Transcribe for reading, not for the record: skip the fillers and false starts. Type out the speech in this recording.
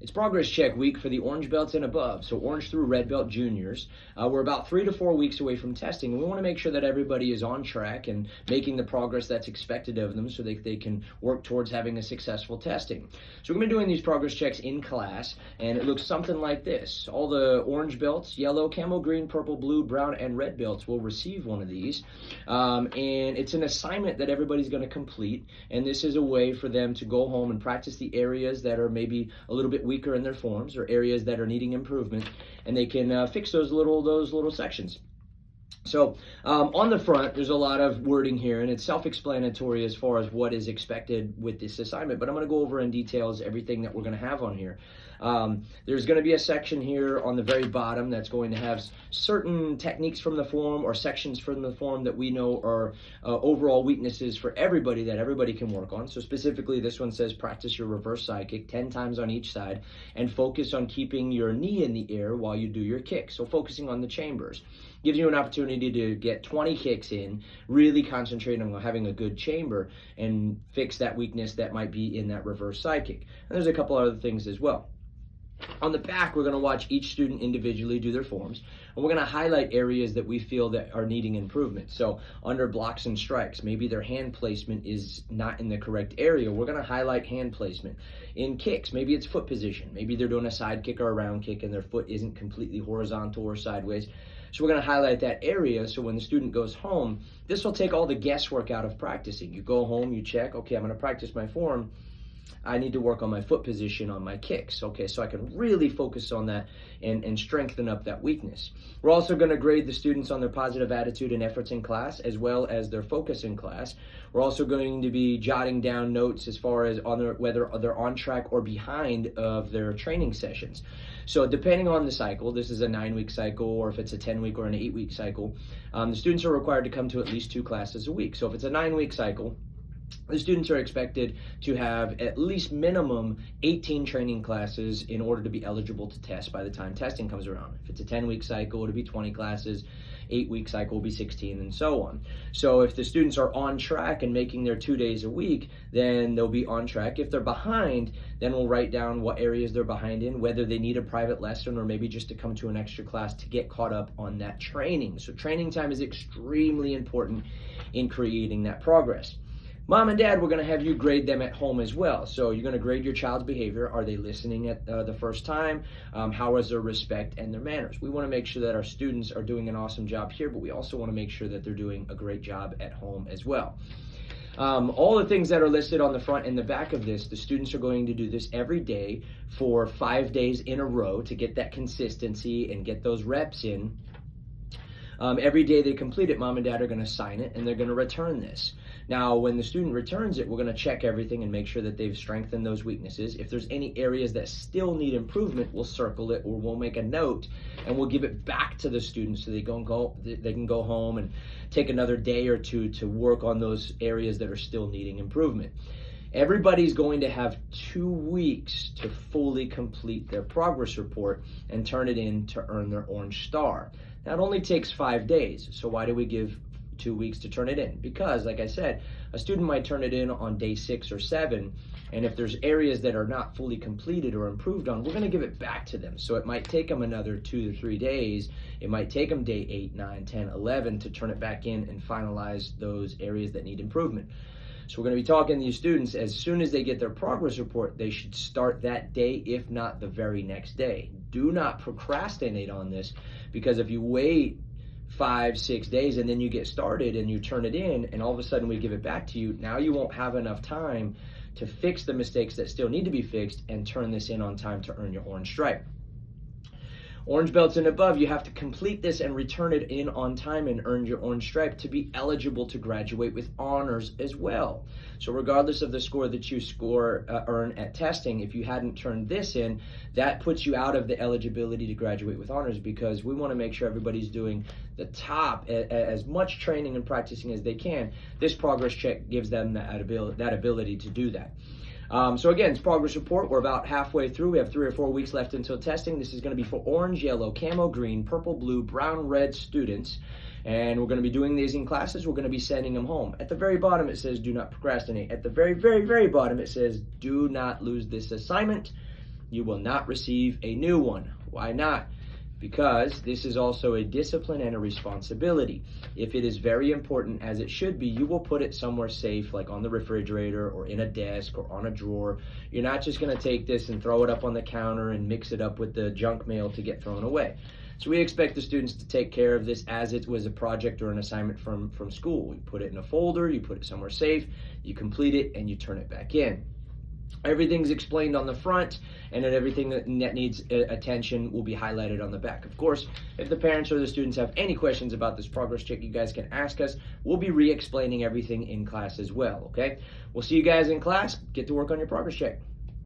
It's progress check week for the orange belts and above, so orange through red belt juniors. We're about 3 to 4 weeks away from testing, and we want to make sure that everybody is on track and making the progress that's expected of them so they can work towards having a successful testing. So we're going to be doing these progress checks in class, and it looks something like this. All the orange belts, yellow, camo, green, purple, blue, brown, and red belts will receive one of these, and it's an assignment that everybody's going to complete, and this is a way for them to go home and practice the areas that are maybe a little bit weaker in their forms or areas that are needing improvement, and they can fix those little sections. So on the front, there's a lot of wording here, and it's self-explanatory as far as what is expected with this assignment, but I'm going to go over in details everything that we're going to have on here. There's going to be a section here on the very bottom that's going to have certain techniques from the form or sections from the form that we know are overall weaknesses for everybody that everybody can work on. So specifically, this one says practice your reverse side kick 10 times on each side and focus on keeping your knee in the air while you do your kick. So focusing on the chambers. Gives you an opportunity to get 20 kicks in, really concentrate on having a good chamber and fix that weakness that might be in that reverse side kick. And there's a couple other things as well. On the back, we're going to watch each student individually do their forms, and we're going to highlight areas that we feel that are needing improvement. So under blocks and strikes, maybe their hand placement is not in the correct area. We're going to highlight hand placement. In kicks, maybe it's foot position. Maybe they're doing a side kick or a round kick and their foot isn't completely horizontal or sideways. So we're going to highlight that area so when the student goes home, this will take all the guesswork out of practicing. You go home, you check, okay, I'm going to practice my form. I need to work on my foot position on my kicks, okay, so I can really focus on that and strengthen up that weakness. We're also going to grade the students on their positive attitude and efforts in class as well as their focus in class. We're also going to be jotting down notes as far as whether they're on track or behind of their training sessions. So depending on the cycle, this is a 9-week cycle, or if it's a 10-week or an 8-week cycle, the students are required to come to at least 2 classes a week. So if it's a 9-week cycle, the students are expected to have at least minimum 18 training classes in order to be eligible to test by the time testing comes around. If it's a 10-week cycle, it'll be 20 classes, 8-week cycle will be 16, and so on. So if the students are on track and making their 2 days a week, then they'll be on track. If they're behind, then we'll write down what areas they're behind in, whether they need a private lesson or maybe just to come to an extra class to get caught up on that training. So training time is extremely important in creating that progress. Mom and Dad, we're going to have you grade them at home as well. So you're going to grade your child's behavior. Are they listening at the first time? How is their respect and their manners? We want to make sure that our students are doing an awesome job here, but we also want to make sure that they're doing a great job at home as well. All the things that are listed on the front and the back of this, the students are going to do this every day for 5 days in a row to get that consistency and get those reps in. Every day they complete it, Mom and Dad are going to sign it and they're going to return this. Now, when the student returns it, we're going to check everything and make sure that they've strengthened those weaknesses. If there's any areas that still need improvement, we'll circle it or we'll make a note and we'll give it back to the students so they can go home and take another day or two to work on those areas that are still needing improvement. Everybody's going to have 2 weeks to fully complete their progress report and turn it in to earn their orange star. Now, it only takes 5 days, so why do we give 2 weeks to turn it in? Because, like I said, a student might turn it in on day 6 or 7, and if there's areas that are not fully completed or improved on, we're going to give it back to them. So it might take them another 2 to 3 days. It might take them day 8, 9, 10, 11 to turn it back in and finalize those areas that need improvement. So we're going to be talking to these students as soon as they get their progress report, they should start that day, if not the very next day. Do not procrastinate on this, because if you wait 5, 6 days and then you get started and you turn it in and all of a sudden we give it back to you, now you won't have enough time to fix the mistakes that still need to be fixed and turn this in on time to earn your orange stripe. Orange belts and above, you have to complete this and return it in on time and earn your orange stripe to be eligible to graduate with honors as well. So regardless of the score that you earn at testing, if you hadn't turned this in, that puts you out of the eligibility to graduate with honors, because we want to make sure everybody's doing the top, as much training and practicing as they can. This progress check gives them that ability to do that. So again, it's progress report. We're about halfway through. We have 3 or 4 weeks left until testing. This is going to be for orange, yellow, camo, green, purple, blue, brown, red students. And we're going to be doing these in classes. We're going to be sending them home. At the very bottom, it says do not procrastinate. At the very, very, very bottom, it says do not lose this assignment. You will not receive a new one. Why not? Because this is also a discipline and a responsibility. If it is very important, as it should be, you will put it somewhere safe, like on the refrigerator or in a desk or on a drawer. You're not just going to take this and throw it up on the counter and mix it up with the junk mail to get thrown away. So we expect the students to take care of this as it was a project or an assignment from school. You put it in a folder, you put it somewhere safe, you complete it, and you turn it back in. Everything's explained on the front, and then everything that needs attention will be highlighted on the back. Of course, if the parents or the students have any questions about this progress check, you guys can ask us. We'll be re-explaining everything in class as well, okay? We'll see you guys in class. Get to work on your progress check.